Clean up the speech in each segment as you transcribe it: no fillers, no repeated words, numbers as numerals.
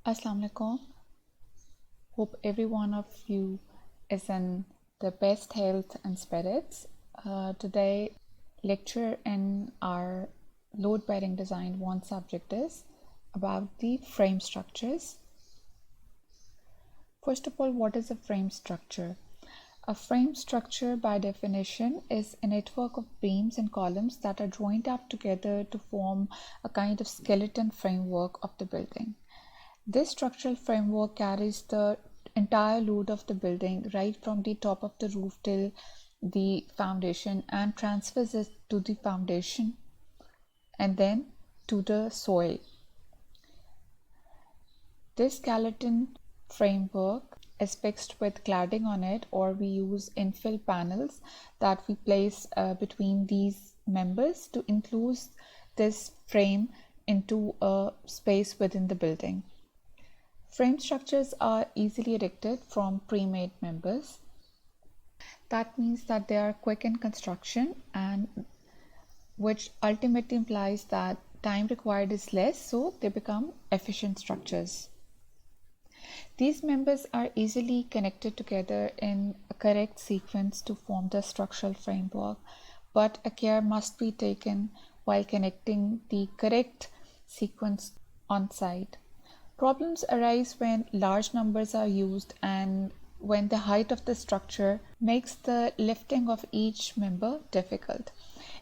Assalamu alaikum. Hope every one of you is in the best health and spirits. Today, lecture in our load bearing design one subject is about the frame structures. First of all, what is a frame structure? A frame structure, by definition, is a network of beams and columns that are joined up together to form a kind of skeleton framework of the building. This structural framework carries the entire load of the building right from the top of the roof till the foundation and transfers it to the foundation and then to the soil. This skeleton framework is fixed with cladding on it, or we use infill panels that we place between these members to enclose this frame into a space within the building. Frame structures are easily erected from pre-made members. That means that they are quick in construction, and which ultimately implies that time required is less, so they become efficient structures. These members are easily connected together in a correct sequence to form the structural framework, but a care must be taken while connecting the correct sequence on site. Problems arise when large numbers are used and when the height of the structure makes the lifting of each member difficult.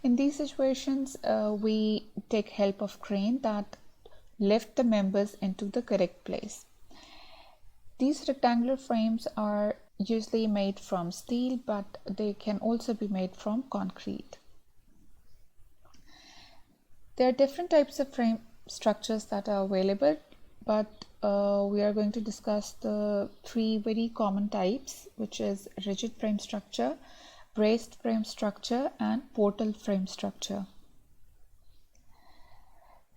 In these situations, we take help of crane that lift the members into the correct place. These rectangular frames are usually made from steel, but they can also be made from concrete. There are different types of frame structures that are available, but we are going to discuss the three very common types, which is rigid frame structure, braced frame structure, and portal frame structure.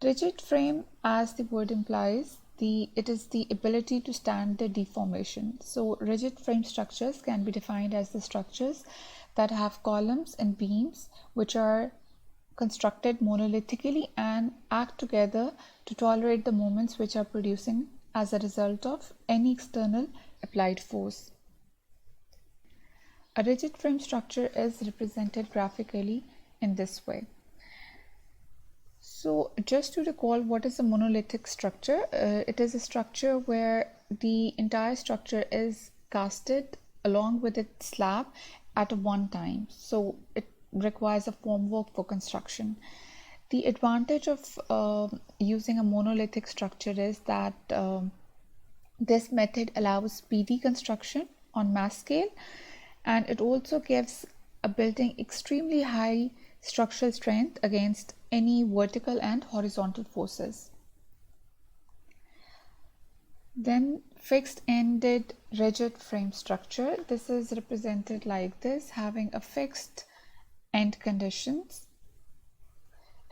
Rigid frame, as the word implies, it is the ability to stand the deformation. So rigid frame structures can be defined as the structures that have columns and beams which are constructed monolithically and act together to tolerate the moments which are producing as a result of any external applied force. A rigid frame structure is represented graphically in this way. So just to recall, what is a monolithic structure? It is a structure where the entire structure is casted along with its slab at one time. So it requires a formwork for construction. The advantage of using a monolithic structure is that this method allows speedy construction on mass scale, and it also gives a building extremely high structural strength against any vertical and horizontal forces. Then fixed-ended rigid frame structure. This is represented like this, having a fixed end conditions.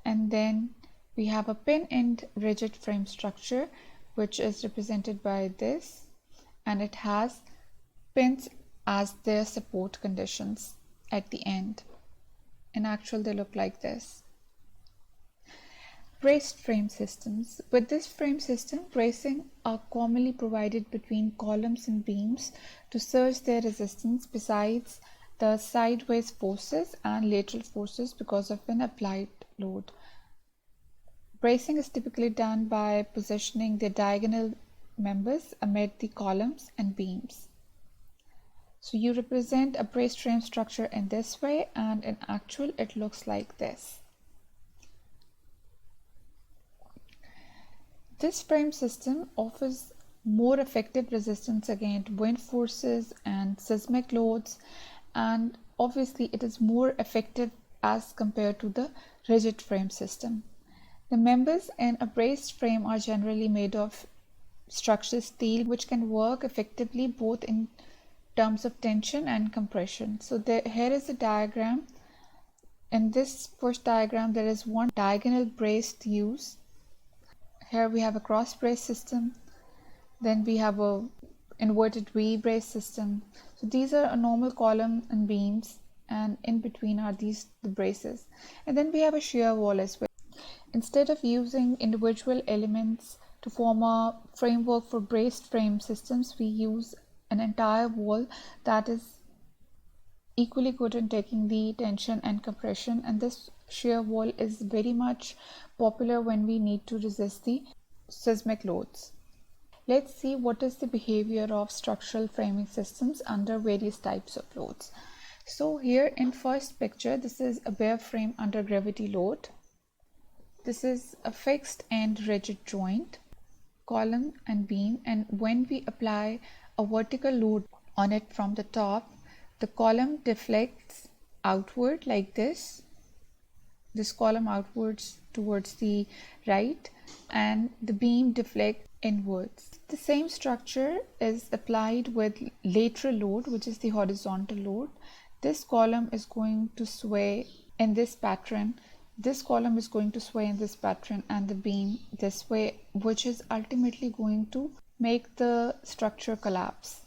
And then we have a pin-end rigid frame structure, which is represented by this, and it has pins as their support conditions at the end. In actual, they look like this. Braced frame systems. With this frame system, bracing are commonly provided between columns and beams to surge their resistance besides the sideways forces and lateral forces because of an applied load. Bracing is typically done by positioning the diagonal members amid the columns and beams. So you represent a braced frame structure in this way, and in actual it looks like this. This frame system offers more effective resistance against wind forces and seismic loads, and obviously it is more effective as compared to the rigid frame system. The members in a braced frame are generally made of structural steel, which can work effectively both in terms of tension and compression. So here is a diagram. In this first diagram, there is one diagonal braced use. Here we have a cross brace system. Then we have a inverted V brace system. So these are a normal column and beams, and in between are the braces. And then we have a shear wall as well. Instead of using individual elements To form a framework for braced frame systems, we use an entire wall that is equally good in taking the tension and compression, and this shear wall is very much popular when we need to resist the seismic loads. Let's see what is the behavior of structural framing systems under various types of loads. So here in first picture, this is a bare frame under gravity load. This is a fixed and rigid joint, column and beam, and when we apply a vertical load on it from the top, the column deflects outward like this column outwards towards the right, and the beam deflects inwards. The same structure is applied with lateral load, which is the horizontal load. This column is going to sway in this pattern, this column is going to sway in this pattern, and the beam this way, which is ultimately going to make the structure collapse.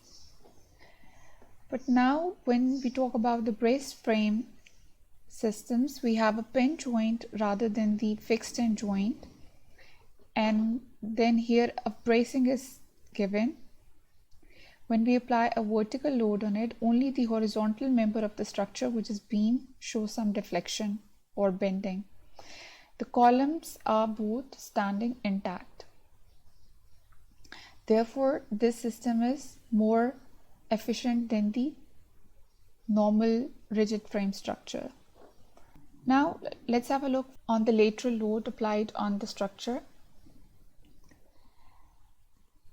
But now when we talk about the braced frame systems, we have a pin joint rather than the fixed end joint, and then here a bracing is given. When we apply a vertical load on it, only the horizontal member of the structure, which is beam, shows some deflection or bending. The columns are both standing intact. Therefore, this system is more efficient than the normal rigid frame structure. Now let's have a look on the lateral load applied on the structure.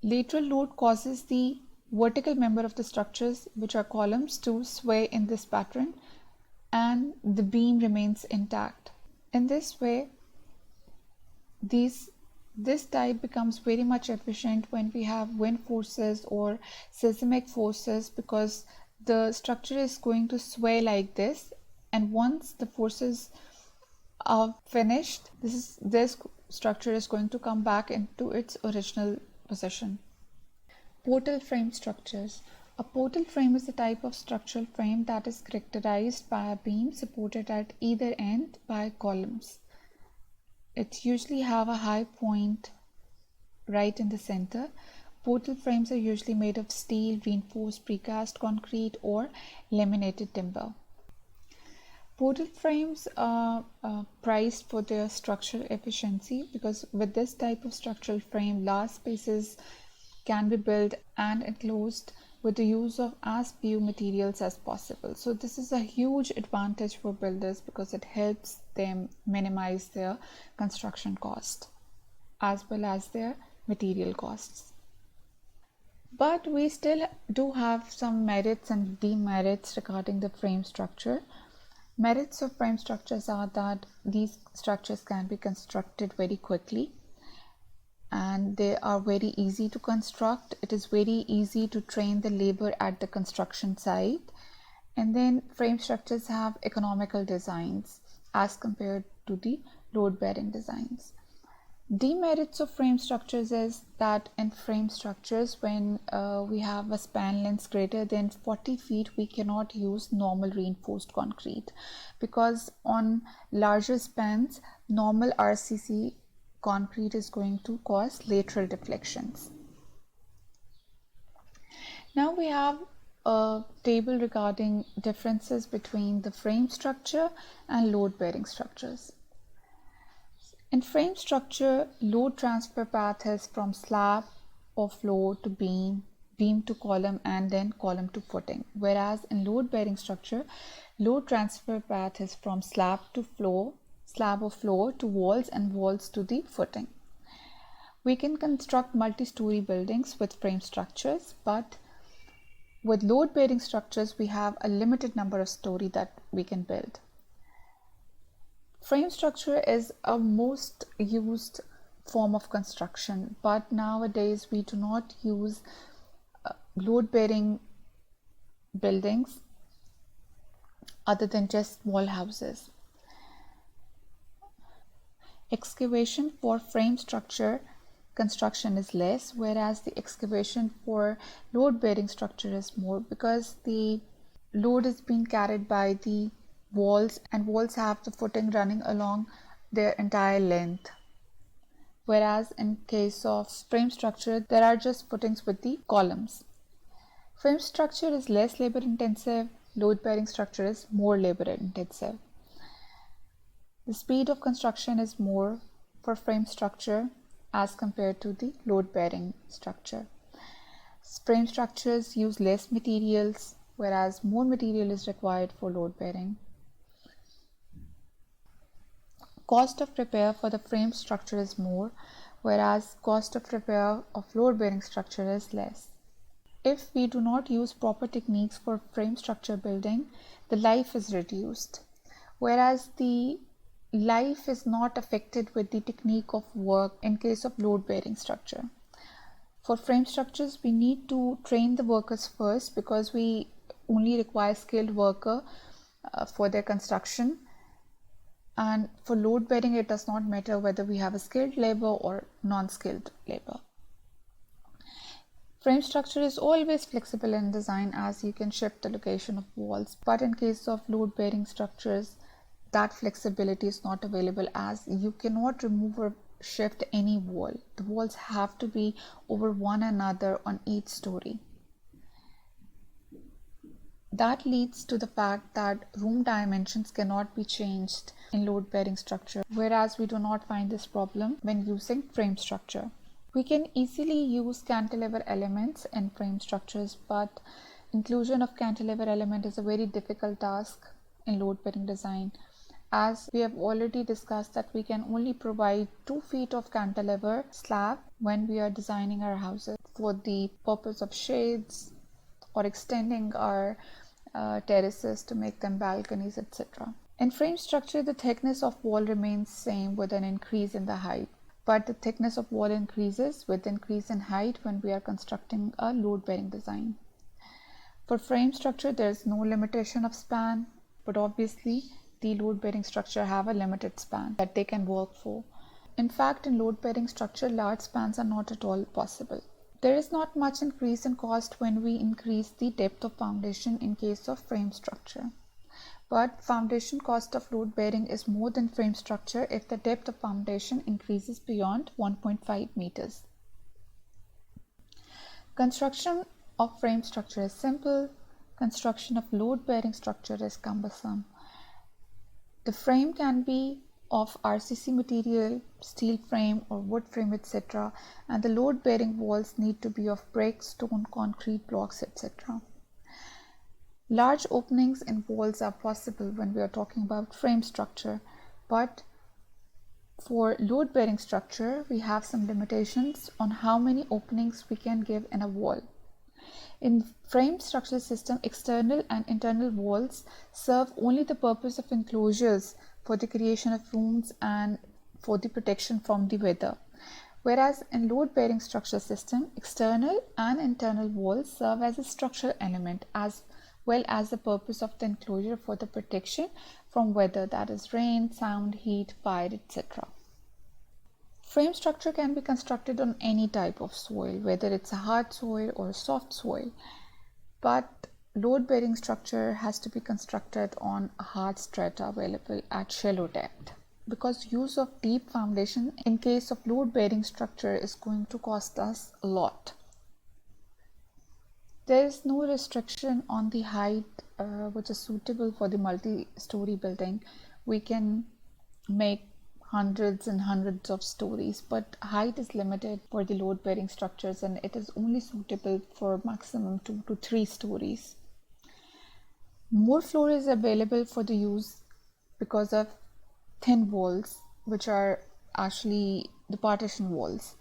Lateral load causes the vertical member of the structures, which are columns, to sway in this pattern, and the beam remains intact. In this way, this type becomes very much efficient when we have wind forces or seismic forces, because the structure is going to sway like this, and once the forces are finished, this structure is going to come back into its original position. Portal frame structures. A portal frame is a type of structural frame that is characterized by a beam supported at either end by columns. It usually have a high point right in the center. Portal frames are usually made of steel, reinforced precast concrete, or laminated timber. Portal frames are prized for their structural efficiency, because with this type of structural frame, large spaces can be built and enclosed with the use of as few materials as possible. So this is a huge advantage for builders, because it helps them minimize their construction cost as well as their material costs. But we still do have some merits and demerits regarding the frame structure. Merits of frame structures are that these structures can be constructed very quickly, and they are very easy to construct. It is very easy to train the labor at the construction site. And then frame structures have economical designs as compared to the load-bearing designs. Demerits of frame structures is that in frame structures, when we have a span length greater than 40 feet, we cannot use normal reinforced concrete, because on larger spans, normal RCC concrete is going to cause lateral deflections. Now we have a table regarding differences between the frame structure and load-bearing structures. In frame structure, load transfer path is from slab or floor to beam, beam to column, and then column to footing. Whereas in load-bearing structure, load transfer path is from slab to floor, slab or floor to walls, and walls to the footing. We can construct multi-story buildings with frame structures, but with load-bearing structures, we have a limited number of stories that we can build. Frame structure is a most used form of construction, but nowadays we do not use load-bearing buildings other than just small houses. Excavation for frame structure construction is less, whereas the excavation for load-bearing structure is more, because the load is being carried by the walls, and walls have the footing running along their entire length. whereas in case of frame structure, there are just footings with the columns. Frame structure is less labor intensive, load bearing structure is more labor intensive. The speed of construction is more for frame structure as compared to the load bearing structure. Frame structures use less materials, whereas more material is required for load bearing. Cost of repair for the frame structure is more, whereas cost of repair of load bearing structure is less. If we do not use proper techniques for frame structure building, the life is reduced, whereas the life is not affected with the technique of work in case of load bearing structure. For frame structures, we need to train the workers first because we only require skilled worker for their construction. And for load bearing, it does not matter whether we have a skilled labor or non-skilled labor. Frame structure is always flexible in design as you can shift the location of walls. But in case of load bearing structures, that flexibility is not available as you cannot remove or shift any wall. The walls have to be over one another on each story. That leads to the fact that room dimensions cannot be changed in load bearing structure, whereas we do not find this problem when using frame structure. We can easily use cantilever elements in frame structures, but inclusion of cantilever element is a very difficult task in load bearing design, as we have already discussed that we can only provide 2 feet of cantilever slab when we are designing our houses for the purpose of shades or extending our terraces to make them balconies, etc. In frame structure, the thickness of wall remains same with an increase in the height, but the thickness of wall increases with increase in height when we are constructing a load bearing design. For frame structure, there is no limitation of span, but obviously the load bearing structure have a limited span that they can work for. In fact, in load bearing structure, large spans are not at all possible. There is not much increase in cost when we increase the depth of foundation in case of frame structure. But foundation cost of load bearing is more than frame structure if the depth of foundation increases beyond 1.5 meters. Construction of frame structure is simple. Construction of load bearing structure is cumbersome. The frame can be of RCC material, steel frame or wood frame, etc. And the load bearing walls need to be of brick, stone, concrete blocks, etc. Large openings in walls are possible when we are talking about frame structure, but for load bearing structure, we have some limitations on how many openings we can give in a wall. In frame structure system, external and internal walls serve only the purpose of enclosures for the creation of rooms and for the protection from the weather. Whereas in load bearing structure system, external and internal walls serve as a structural element as well as the purpose of the enclosure for the protection from weather, that is rain, sound, heat, fire, etc. Frame structure can be constructed on any type of soil, whether it's a hard soil or a soft soil, but load bearing structure has to be constructed on a hard strata available at shallow depth, because use of deep foundation in case of load bearing structure is going to cost us a lot. There is no restriction on the height which is suitable for the multi-story building. We can make hundreds and hundreds of stories, but height is limited for the load bearing structures and it is only suitable for maximum 2 to 3 stories. More floor is available for the use because of thin walls, which are actually the partition walls,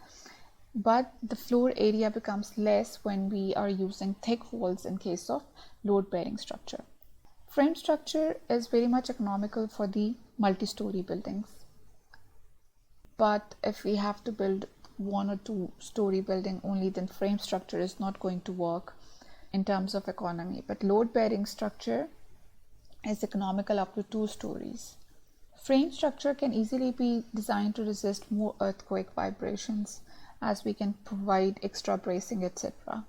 but the floor area becomes less when we are using thick walls in case of load bearing structure. Frame structure is very much economical for the multi-story buildings. But if we have to build 1 or 2 story building only, then frame structure is not going to work in terms of economy. But load bearing structure is economical up to 2 stories. Frame structure can easily be designed to resist more earthquake vibrations as we can provide extra bracing, etc.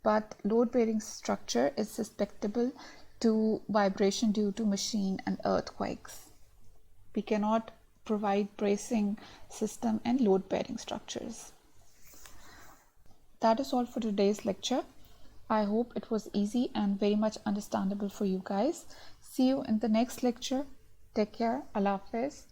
But load bearing structure is susceptible to vibration due to machine and earthquakes. We cannot provide bracing system and load bearing structures. That is all for today's lecture. I hope it was easy and very much understandable for you guys. See you in the next lecture. Take care. Allah Hafiz.